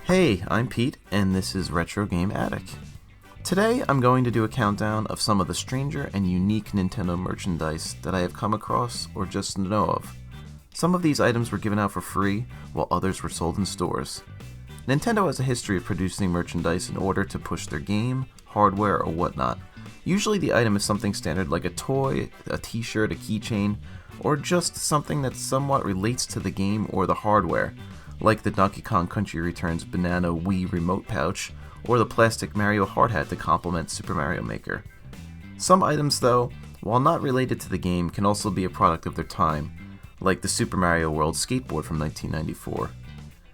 Hey, I'm Pete, and this is Retro Game Attic. Today, I'm going to do a countdown of some of the stranger and unique Nintendo merchandise that I have come across or just know of. Some of these items were given out for free, while others were sold in stores. Nintendo has a history of producing merchandise in order to push their game, hardware, or whatnot. Usually the item is something standard like a toy, a t-shirt, a keychain, or just something that somewhat relates to the game or the hardware, like the Donkey Kong Country Returns Banana Wii remote pouch, or the plastic Mario hard hat to complement Super Mario Maker. Some items, though, while not related to the game, can also be a product of their time, like the Super Mario World skateboard from 1994.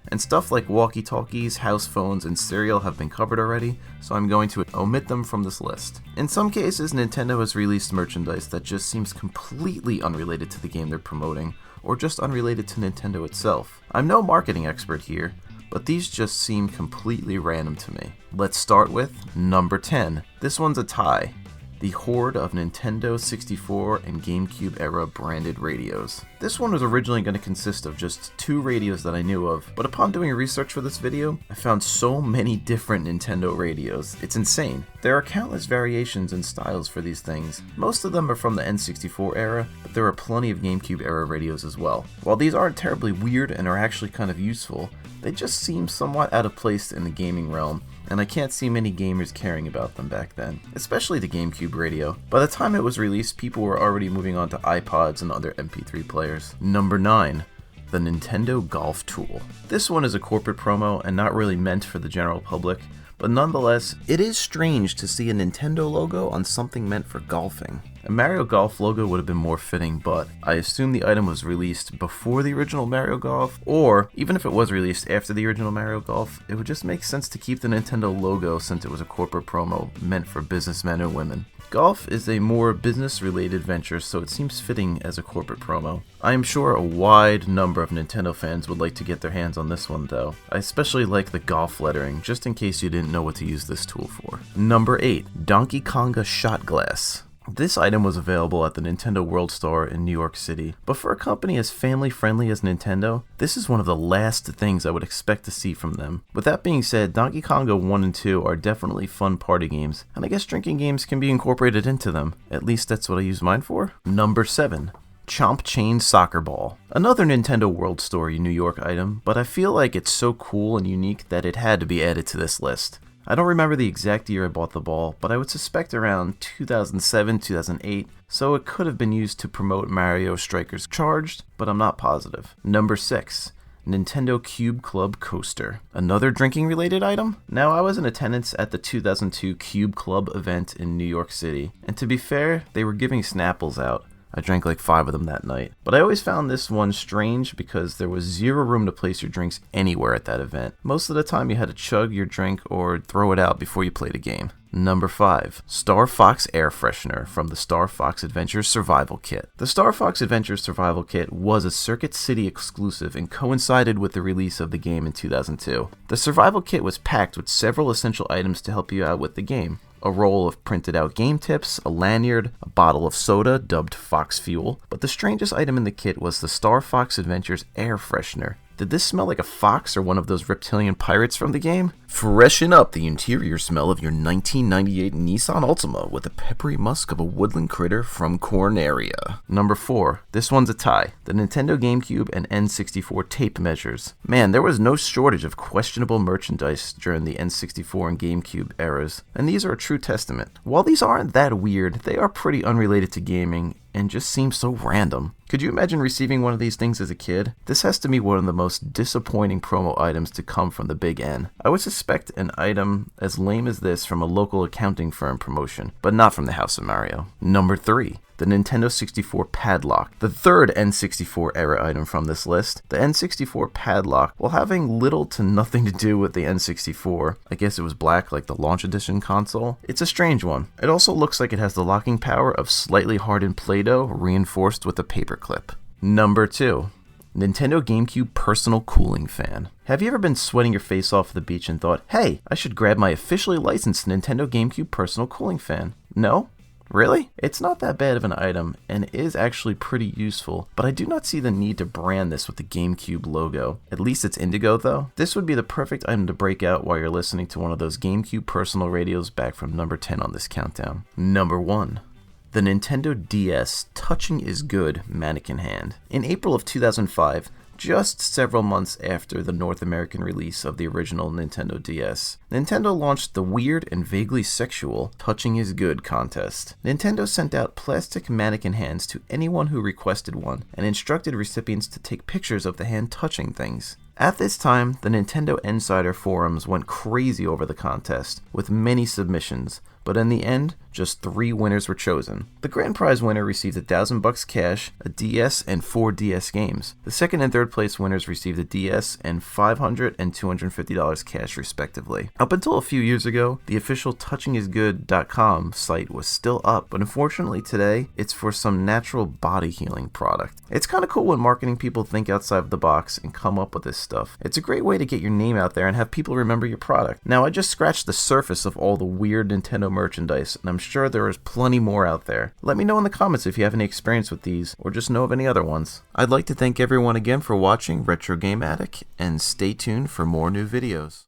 And stuff like walkie-talkies, house phones, and cereal have been covered already, so I'm going to omit them from this list. In some cases, Nintendo has released merchandise that just seems completely unrelated to the game they're promoting, or just unrelated to Nintendo itself. I'm no marketing expert here, but these just seem completely random to me. Let's start with number 10. This one's a tie. The horde of Nintendo 64 and GameCube era branded radios. This one was originally going to consist of just 2 radios that I knew of, but upon doing research for this video, I found so many different Nintendo radios. It's insane. There are countless variations and styles for these things. Most of them are from the N64 era, but there are plenty of GameCube era radios as well. While these aren't terribly weird and are actually kind of useful, they just seem somewhat out of place in the gaming realm, and I can't see many gamers caring about them back then, especially the GameCube radio. By the time it was released, people were already moving on to iPods and other MP3 players. Number 9. The Nintendo Golf Tool. This one is a corporate promo and not really meant for the general public, but nonetheless, it is strange to see a Nintendo logo on something meant for golfing. A Mario Golf logo would have been more fitting, but I assume the item was released before the original Mario Golf, or even if it was released after the original Mario Golf, it would just make sense to keep the Nintendo logo since it was a corporate promo meant for businessmen and women. Golf is a more business-related venture, so it seems fitting as a corporate promo. I am sure a wide number of Nintendo fans would like to get their hands on this one, though. I especially like the golf lettering, just in case you didn't know what to use this tool for. Number 8. Donkey Konga Shot Glass. This item was available at the Nintendo World Store in New York City, but for a company as family-friendly as Nintendo, this is one of the last things I would expect to see from them. With that being said, Donkey Konga 1 and 2 are definitely fun party games, and I guess drinking games can be incorporated into them. At least that's what I use mine for. Number 7. Chomp Chain Soccer Ball. Another Nintendo World Store New York item, but I feel like it's so cool and unique that it had to be added to this list. I don't remember the exact year I bought the ball, but I would suspect around 2007, 2008, so it could have been used to promote Mario Strikers Charged, but I'm not positive. Number 6. Nintendo Cube Club Coaster. Another drinking related item? Now, I was in attendance at the 2002 Cube Club event in New York City, and to be fair, they were giving Snapples out. I drank like 5 of them that night. But I always found this one strange because there was zero room to place your drinks anywhere at that event. Most of the time you had to chug your drink or throw it out before you played a game. Number 5. Starfox Air Freshener from the Starfox Adventures Survival Kit. The Starfox Adventures Survival Kit was a Circuit City exclusive and coincided with the release of the game in 2002. The Survival Kit was packed with several essential items to help you out with the game. A roll of printed out game tips, a lanyard, a bottle of soda dubbed Fox Fuel, but the strangest item in the kit was the Starfox Adventures Air Freshener. Did this smell like a fox or one of those reptilian pirates from the game? Freshen up the interior smell of your 1998 Nissan Altima with the peppery musk of a woodland critter from Corneria. Number 4. This one's a tie. The Nintendo GameCube and N64 tape measures. Man, there was no shortage of questionable merchandise during the N64 and GameCube eras, and these are a true testament. While these aren't that weird, they are pretty unrelated to gaming and just seem so random. Could you imagine receiving one of these things as a kid? This has to be one of the most disappointing promo items to come from the Big N. I would suspect an item as lame as this from a local accounting firm promotion, but not from the House of Mario. Number 3. The Nintendo 64 Padlock. The third N64 era item from this list. The N64 Padlock, while having little to nothing to do with the N64, I guess it was black like the launch edition console, it's a strange one. It also looks like it has the locking power of slightly hardened Play-Doh reinforced with a paperclip. Number 2. Nintendo GameCube Personal Cooling Fan. Have you ever been sweating your face off at the beach and thought, hey, I should grab my officially licensed Nintendo GameCube Personal Cooling Fan? No? Really? It's not that bad of an item, and is actually pretty useful, but I do not see the need to brand this with the GameCube logo. At least it's indigo though. This would be the perfect item to break out while you're listening to one of those GameCube personal radios back from number 10 on this countdown. Number 1. The Nintendo DS Touching is Good Mannequin Hand. In April of 2005, just several months after the North American release of the original Nintendo DS, Nintendo launched the weird and vaguely sexual Touching is Good contest. Nintendo sent out plastic mannequin hands to anyone who requested one, and instructed recipients to take pictures of the hand touching things. At this time, the Nintendo Insider forums went crazy over the contest, with many submissions, but in the end, just 3 winners were chosen. The grand prize winner received $1,000 cash, a DS, and 4 DS games. The second and third place winners received a DS and $500 and $250 cash respectively. Up until a few years ago, the official touchingisgood.com site was still up, but unfortunately today, it's for some natural body healing product. It's kind of cool when marketing people think outside of the box and come up with this stuff. It's a great way to get your name out there and have people remember your product. Now, I just scratched the surface of all the weird Nintendo merchandise, and I'm sure there is plenty more out there. Let me know in the comments if you have any experience with these, or just know of any other ones. I'd like to thank everyone again for watching Retro Game Attic, and stay tuned for more new videos.